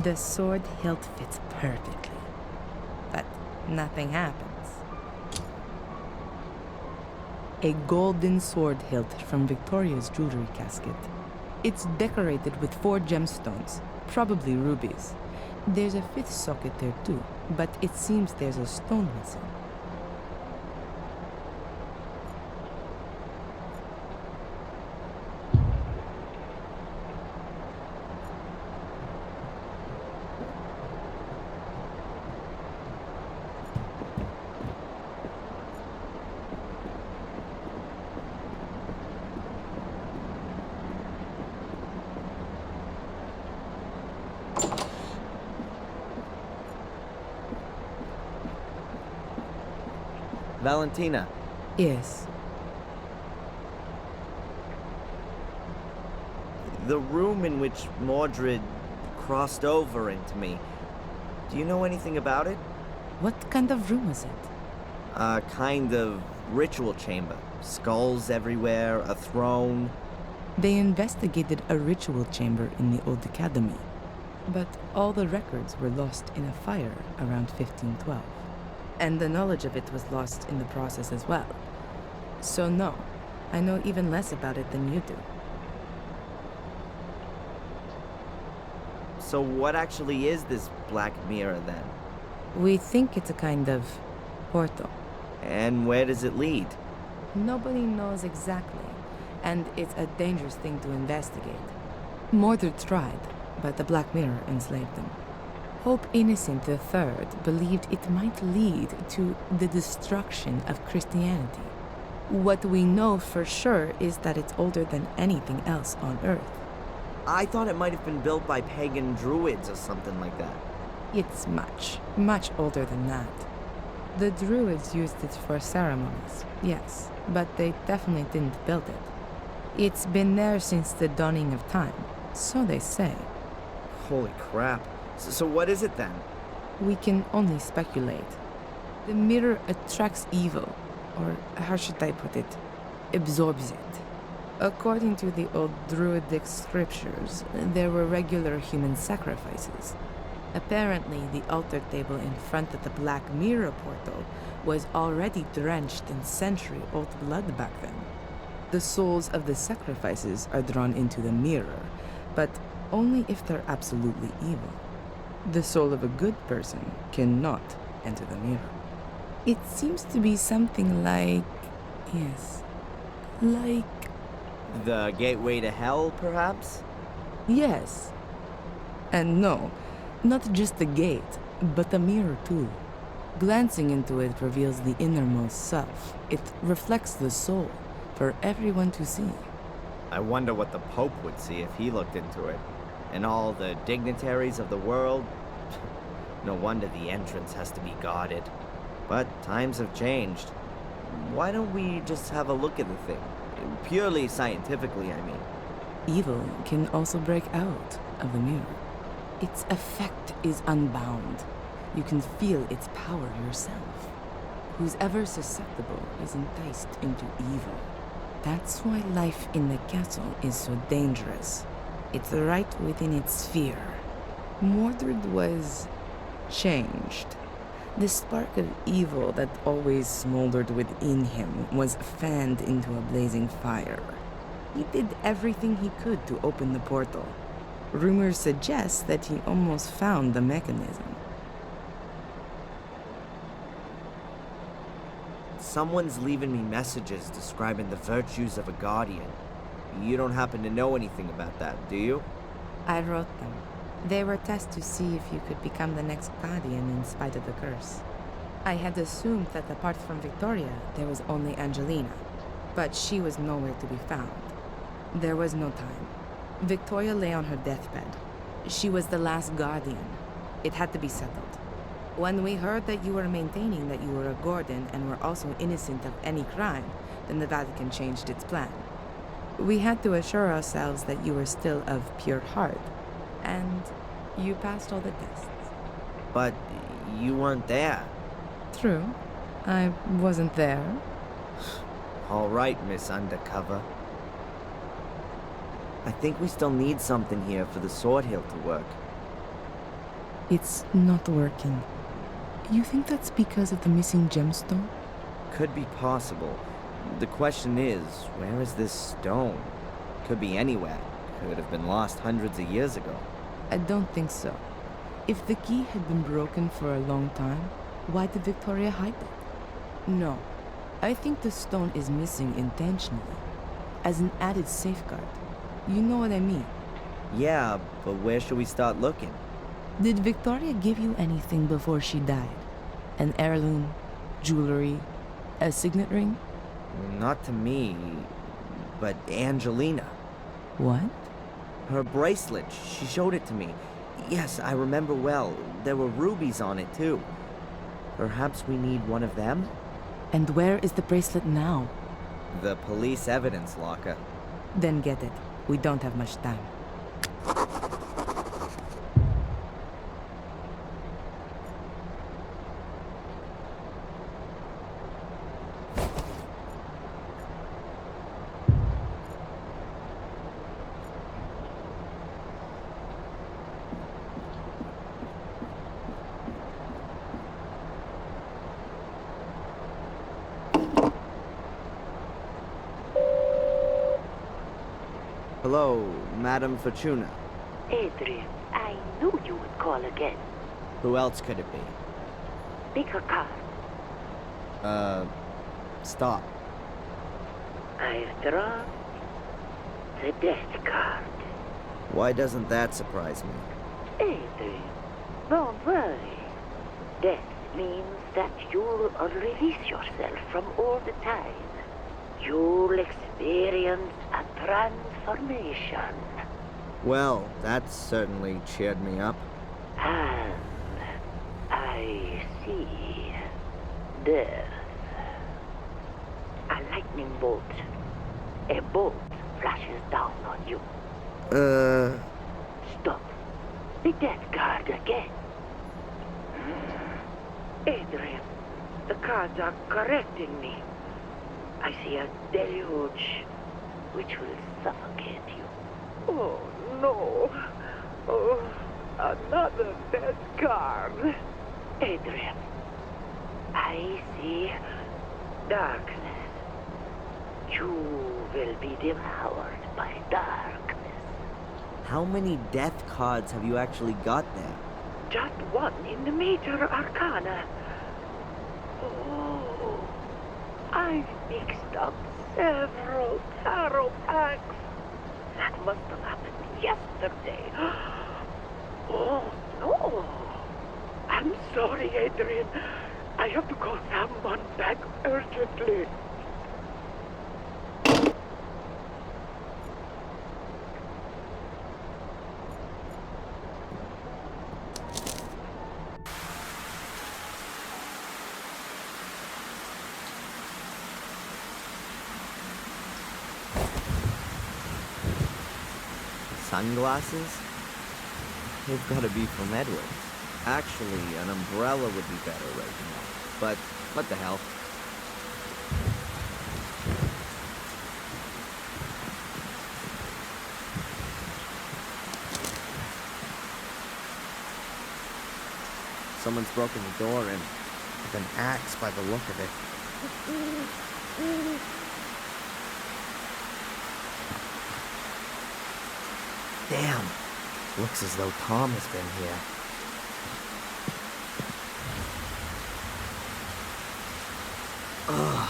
The sword hilt fits perfectly, but nothing happens. A golden sword hilt from Victoria's jewelry casket. It's decorated with 4 gemstones, probably rubies. There's a 5th socket there too, but it seems there's a stone missing. Valentina, Yes. the room in which Mordred crossed over into me, do you know anything about it? What kind of room is it? A kind of ritual chamber. Skulls everywhere, a throne. They investigated a ritual chamber in the old academy, but all the records were lost in a fire around 1512. And the knowledge of it was lost in the process as well. So no, I know even less about it than you do. So what actually is this Black Mirror then? We think it's a kind of portal. And where does it lead? Nobody knows exactly, and it's a dangerous thing to investigate. Mordred tried, but the Black Mirror enslaved them. Pope Innocent III believed it might lead to the destruction of Christianity. What we know for sure is that it's older than anything else on Earth. I thought it might have been built by pagan druids or something like that. It's much, much older than that. The Druids used it for ceremonies, yes, but they definitely didn't build it. It's been there since the dawning of time, so they say. Holy crap. So what is it then? We can only speculate. The mirror attracts evil, or how should I put it? Absorbs it. According to the old Druidic scriptures, there were regular human sacrifices. Apparently, the altar table in front of the Black Mirror portal was already drenched in century-old blood back then. The souls of the sacrifices are drawn into the mirror, but only if they're absolutely evil. The soul of a good person cannot enter the mirror. It seems to be something like... yes, like... The gateway to hell, perhaps? yes. And no, not just the gate, but the mirror too. Glancing into it reveals the innermost self. It reflects the soul for everyone to see. I wonder what the Pope would see if he looked into it. And all the dignitaries of the world. No wonder the entrance has to be guarded. But times have changed. Why don't we just have a look at the thing? Purely scientifically, I mean. Evil can also break out of the mirror. Its effect is unbound. You can feel its power yourself. Who's ever susceptible is enticed into evil. That's why life in the castle is so dangerous. It's right within its sphere. Mordred was changed. The spark of evil that always smoldered within him was fanned into a blazing fire. He did everything he could to open the portal. Rumors suggest that he almost found the mechanism. Someone's leaving me messages describing the virtues of a guardian. You don't happen to know anything about that, do you? I wrote them. They were tests to see if you could become the next guardian in spite of the curse. I had assumed that apart from Victoria, there was only Angelina, but she was nowhere to be found. There was no time. Victoria lay on her deathbed. She was the last guardian. It had to be settled. When we heard that you were maintaining that you were a Gordon and were also innocent of any crime, then the Vatican changed its plan. We had to assure ourselves that you were still of pure heart, and you passed all the tests. But you weren't there. True. I wasn't there. All right, Miss Undercover. I think we still need something here for the sword hilt to work. It's not working. You think that's because of the missing gemstone? Could be possible. The question is, where is this stone? Could be anywhere. Could have been lost hundreds of years ago. I don't think so. If the key had been broken for a long time, why did Victoria hide it? No. I think the stone is missing intentionally, as an added safeguard. You know what I mean? Yeah, but where should we start looking? Did Victoria give you anything before she died? An heirloom, jewelry, a signet ring? Not to me, but Angelina. What? Her bracelet, she showed it to me. Yes, I remember well. There were rubies on it, too. Perhaps we need one of them? And where is the bracelet now? The police evidence locker. Then get it. We don't have much time. Hello, Madame Fortuna. Adrian, I knew you would call again. Who else could it be? Pick a card. Stop. I've drawn the death card. Why doesn't that surprise me? Adrian, don't worry. Death means that you'll release yourself from all the time. You'll experience a transformation. Well, that certainly cheered me up. And I see death. A lightning bolt. A bolt flashes down on you. Stop. The death card again. Adrian, the cards are correcting me. I see a deluge which will suffocate you. Oh, no. Oh, another death card. Adrian, I see darkness. You will be devoured by darkness. How many death cards have you actually got there? Just one in the Major Arcana. Oh, I've mixed up several tarot packs. That must have happened yesterday. Oh, no. I'm sorry, Adrian. I have to call someone back urgently. Sunglasses? They've got to be from Edward. Actually, an umbrella would be better right now. But what the hell? Someone's broken the door in with an axe by the look of it. Damn. Looks as though Tom has been here. Ugh.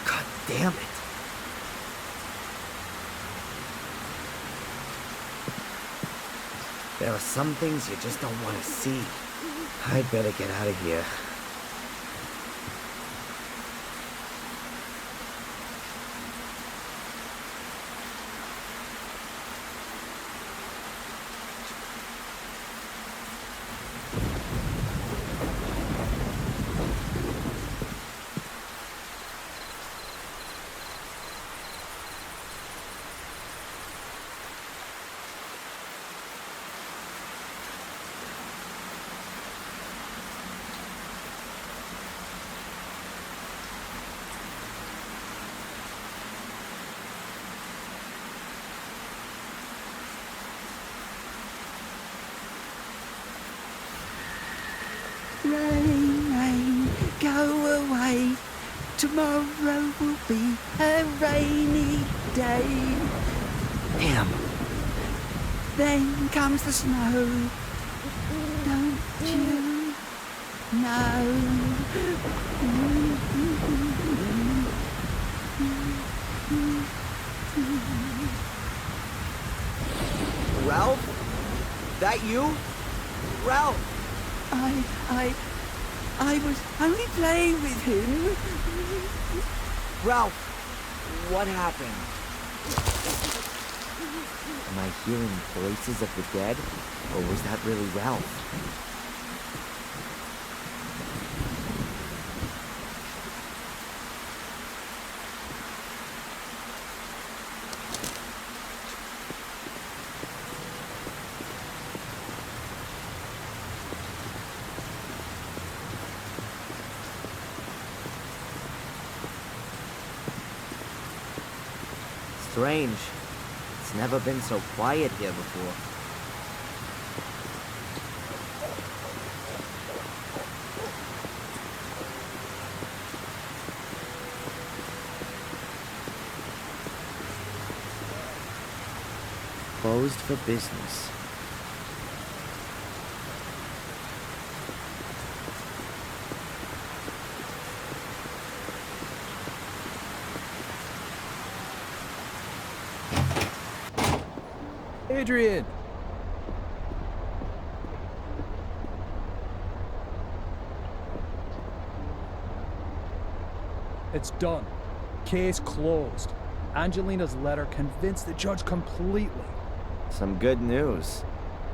God damn it. There are some things you just don't want to see. I'd better get out of here. Rain, rain, go away. Tomorrow will be a rainy day. Damn. Then comes the snow. Don't you know? Ralph? That you? Ralph! I was only playing with him. Ralph! What happened? Am I hearing voices of the dead? Or was that really Ralph? Strange. It's never been so quiet here before. Closed for business. Adrian! It's done. Case closed. Angelina's letter convinced the judge completely. Some good news.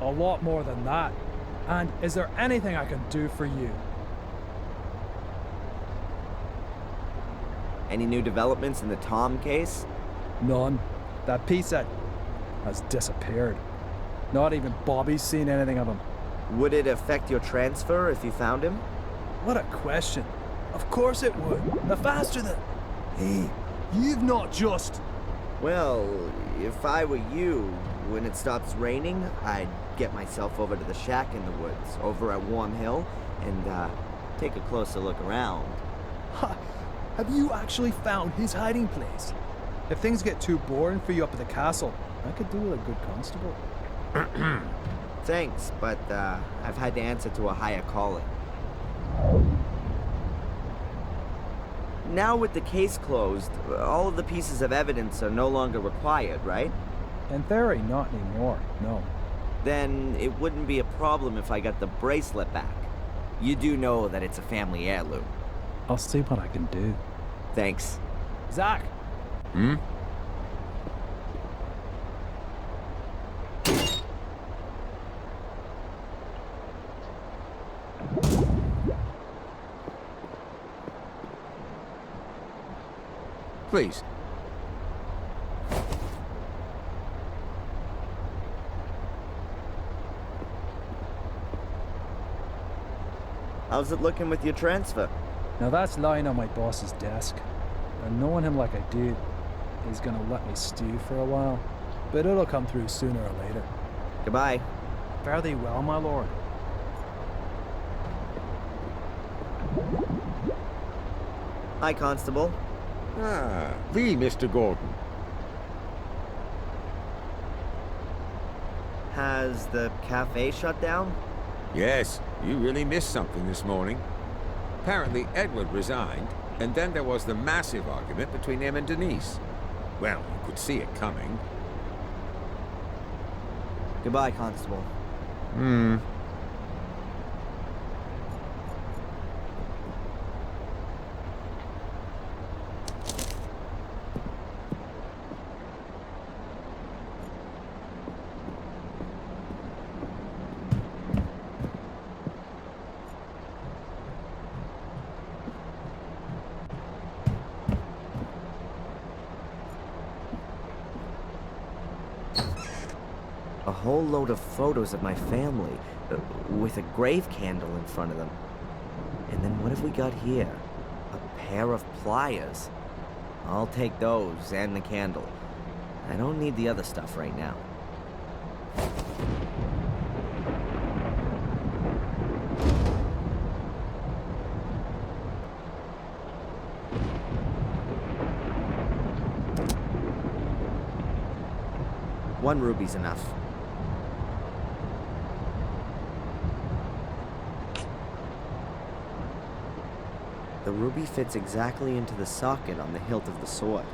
A lot more than that. And is there anything I can do for you? Any new developments in the Tom case? None. That piece that has disappeared. Not even Bobby's seen anything of him. Would it affect your transfer if you found him? What a question. Of course it would. The faster the... Hey, you've not just... Well, if I were you, when it stops raining, I'd get myself over to the shack in the woods, over at Warm Hill, and, take a closer look around. Ha! Have you actually found his hiding place? If things get too boring for you up at the castle, I could do with a good constable. Thanks, but, I've had to answer to a higher calling. Now with the case closed, all of the pieces of evidence are no longer required, right? In theory, not anymore, no. Then it wouldn't be a problem if I got the bracelet back. You do know that it's a family heirloom. I'll see what I can do. Thanks. Zach! Hmm? Please. How's it looking with your transfer? Now that's lying on my boss's desk. And knowing him like I do, he's gonna let me stew for a while. But it'll come through sooner or later. Goodbye. Fare thee well, my lord. Hi, Constable. Ah, the Mr. Gordon. Has the cafe shut down? Yes, you really missed something this morning. Apparently Edward resigned, and then there was the massive argument between him and Denise. Well, you could see it coming. Goodbye, Constable. Hmm. A whole load of photos of my family, with a grave candle in front of them. And then what have we got here? A pair of pliers. I'll take those and the candle. I don't need the other stuff right now. 1 ruby's enough. The ruby fits exactly into the socket on the hilt of the sword.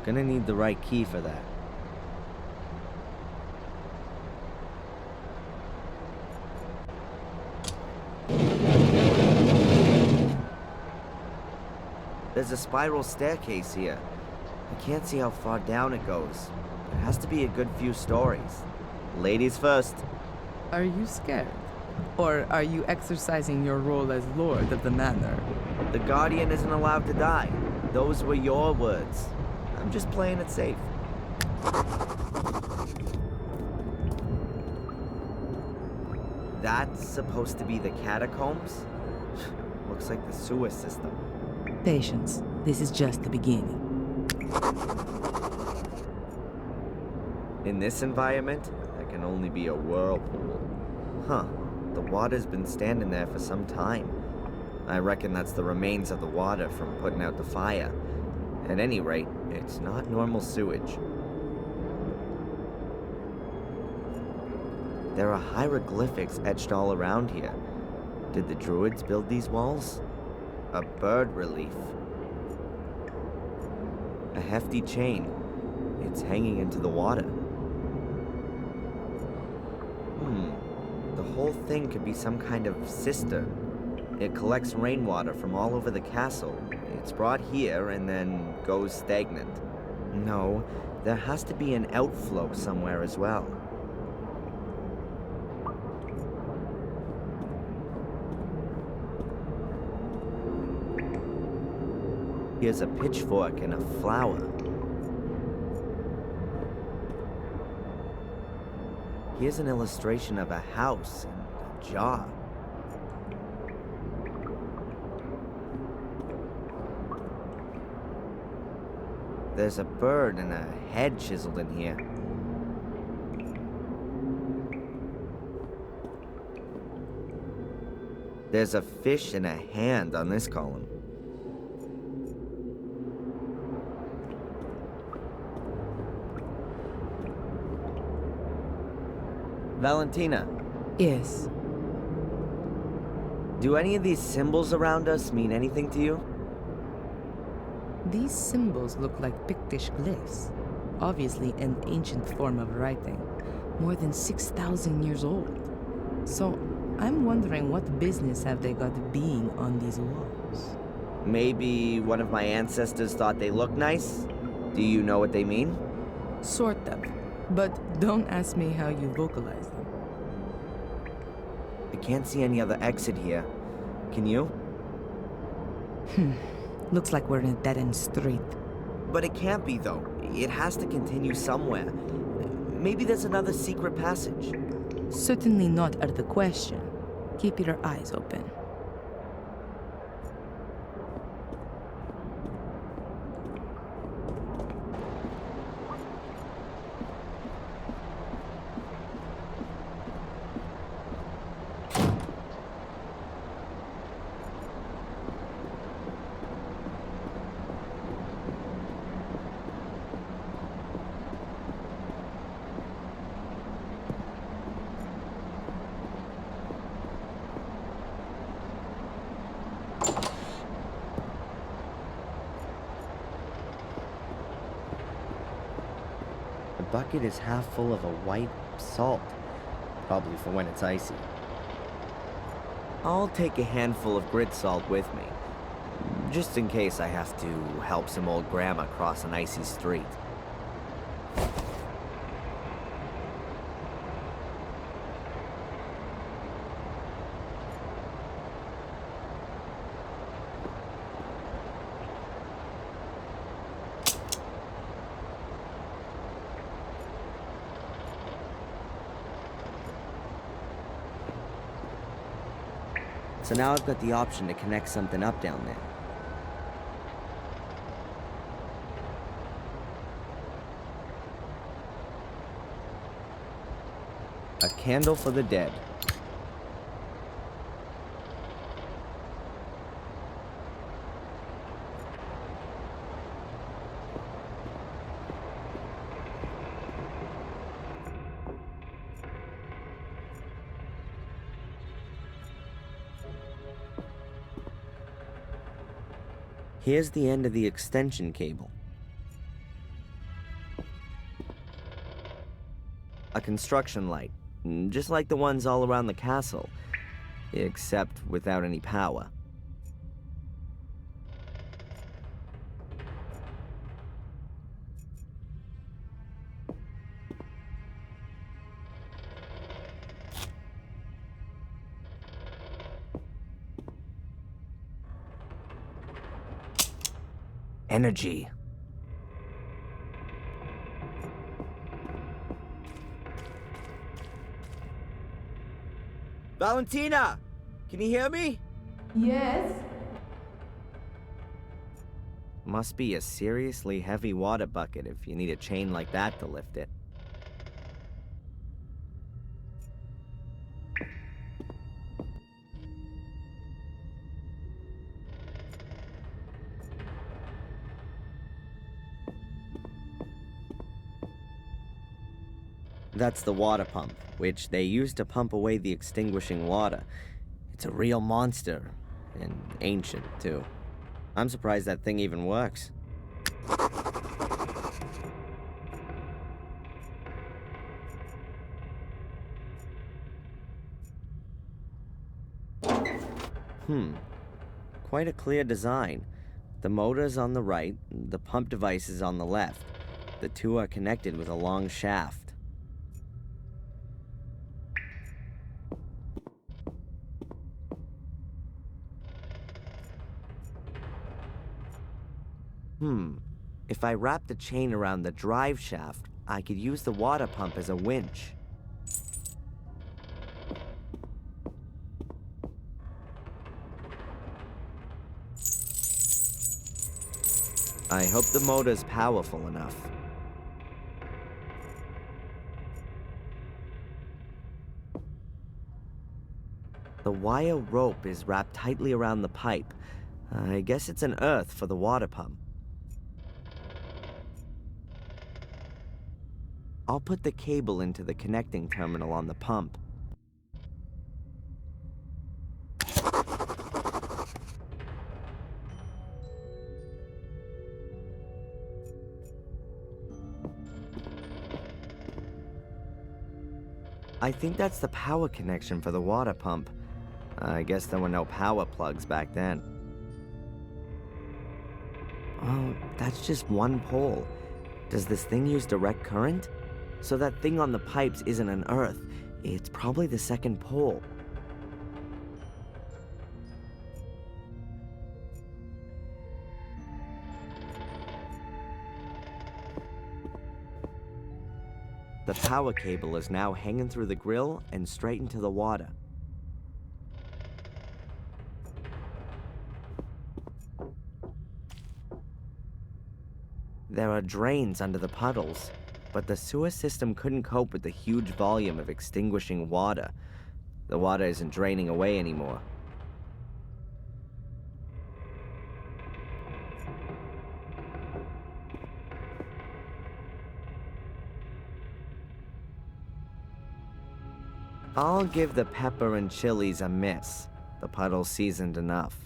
Gonna need the right key for that. There's a spiral staircase here. I can't see how far down it goes. It has to be a good few stories. Ladies first. Are you scared? Or are you exercising your role as Lord of the Manor? The Guardian isn't allowed to die. Those were your words. I'm just playing it safe. That's supposed to be the catacombs? Looks like the sewer system. Patience. This is just the beginning. In this environment, there can only be a whirlpool. Huh. The water's been standing there for some time. I reckon that's the remains of the water from putting out the fire. At any rate, it's not normal sewage. There are hieroglyphics etched all around here. Did the Druids build these walls? A bird relief. A hefty chain. It's hanging into the water. The whole thing could be some kind of cistern. It collects rainwater from all over the castle. It's brought here and then goes stagnant. No, there has to be an outflow somewhere as well. Here's a pitchfork and a flower. Here's an illustration of a house and a jar. There's a bird and a head chiseled in here. There's a fish and a hand on this column. Valentina, Yes. do any of these symbols around us mean anything to you? These symbols look like Pictish glyphs. Obviously an ancient form of writing. More than 6,000 years old. So, I'm wondering what business have they got being on these walls? Maybe one of my ancestors thought they looked nice? Do you know what they mean? Sort of. But don't ask me how you vocalize them. I can't see any other exit here. Can you? Looks like we're in a dead-end street. But it can't be, though. It has to continue somewhere. Maybe there's another secret passage. Certainly not out of the question. Keep your eyes open. The bucket is half full of a white salt, probably for when it's icy. I'll take a handful of grit salt with me, just in case I have to help some old grandma cross an icy street. So now I've got the option to connect something up down there. A candle for the dead. Here's the end of the extension cable. A construction light, just like the ones all around the castle, except without any power. Energy. Valentina! Can you hear me? Yes? Must be a seriously heavy water bucket if you need a chain like that to lift it. That's the water pump, which they use to pump away the extinguishing water. It's a real monster, and ancient, too. I'm surprised that thing even works. Quite a clear design. The motor's on the right, the pump device is on the left. The two are connected with a long shaft. If I wrap the chain around the drive shaft, I could use the water pump as a winch. I hope the motor's powerful enough. The wire rope is wrapped tightly around the pipe. I guess it's an earth for the water pump. I'll put the cable into the connecting terminal on the pump. I think that's the power connection for the water pump. I guess there were no power plugs back then. Oh, that's just one pole. Does this thing use direct current? So that thing on the pipes isn't an earth. It's probably the second pole. The power cable is now hanging through the grill and straight into the water. There are drains under the puddles, but the sewer system couldn't cope with the huge volume of extinguishing water. The water isn't draining away anymore. I'll give the pepper and chilies a miss. The puddle's seasoned enough.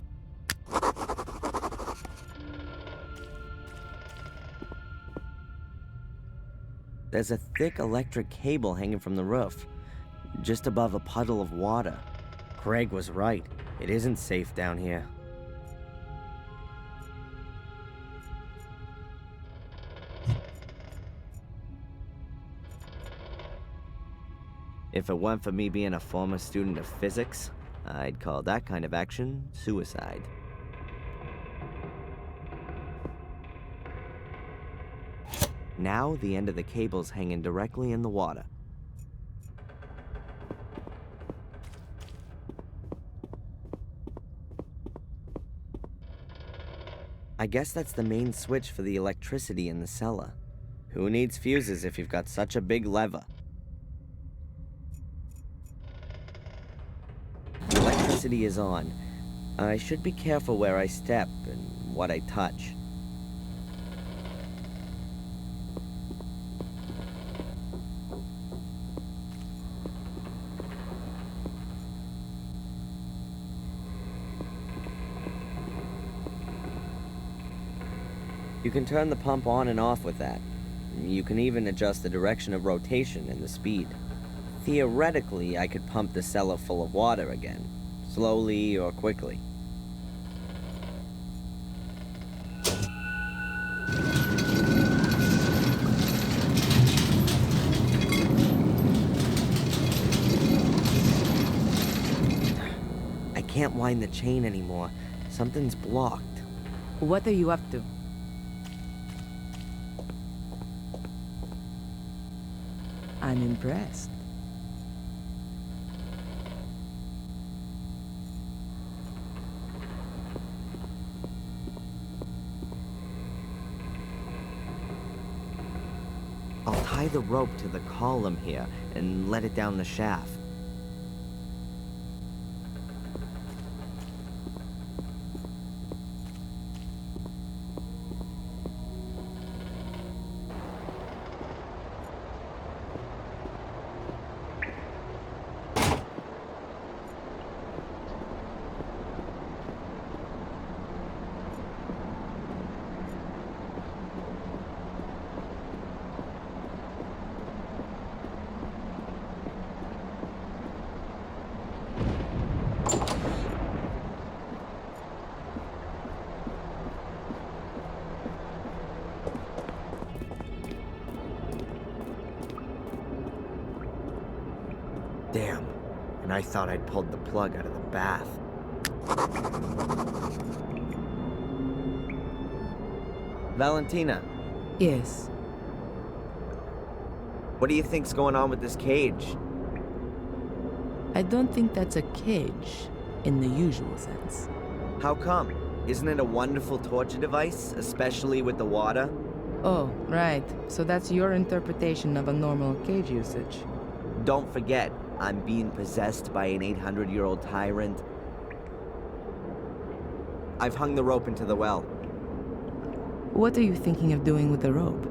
There's a thick electric cable hanging from the roof, just above a puddle of water. Craig was right. It isn't safe down here. If it weren't for me being a former student of physics, I'd call that kind of action suicide. Now the end of the cable's hanging directly in the water. I guess that's the main switch for the electricity in the cellar. Who needs fuses if you've got such a big lever? The electricity is on. I should be careful where I step and what I touch. You can turn the pump on and off with that. You can even adjust the direction of rotation and the speed. Theoretically, I could pump the cellar full of water again, slowly or quickly. I can't wind the chain anymore. Something's blocked. What are you up to? I'm impressed. I'll tie the rope to the column here and let it down the shaft. Damn, and I thought I'd pulled the plug out of the bath. Valentina, Yes. what do you think's going on with this cage? I don't think that's a cage in the usual sense. How come? Isn't it a wonderful torture device, especially with the water? Oh, right. So that's your interpretation of a normal cage usage. Don't forget, I'm being possessed by an 800-year-old tyrant. I've hung the rope into the well. What are you thinking of doing with the rope?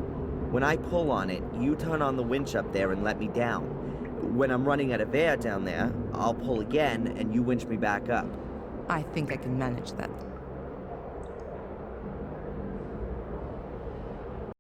When I pull on it, you turn on the winch up there and let me down. When I'm running out of air down there, I'll pull again and you winch me back up. I think I can manage that.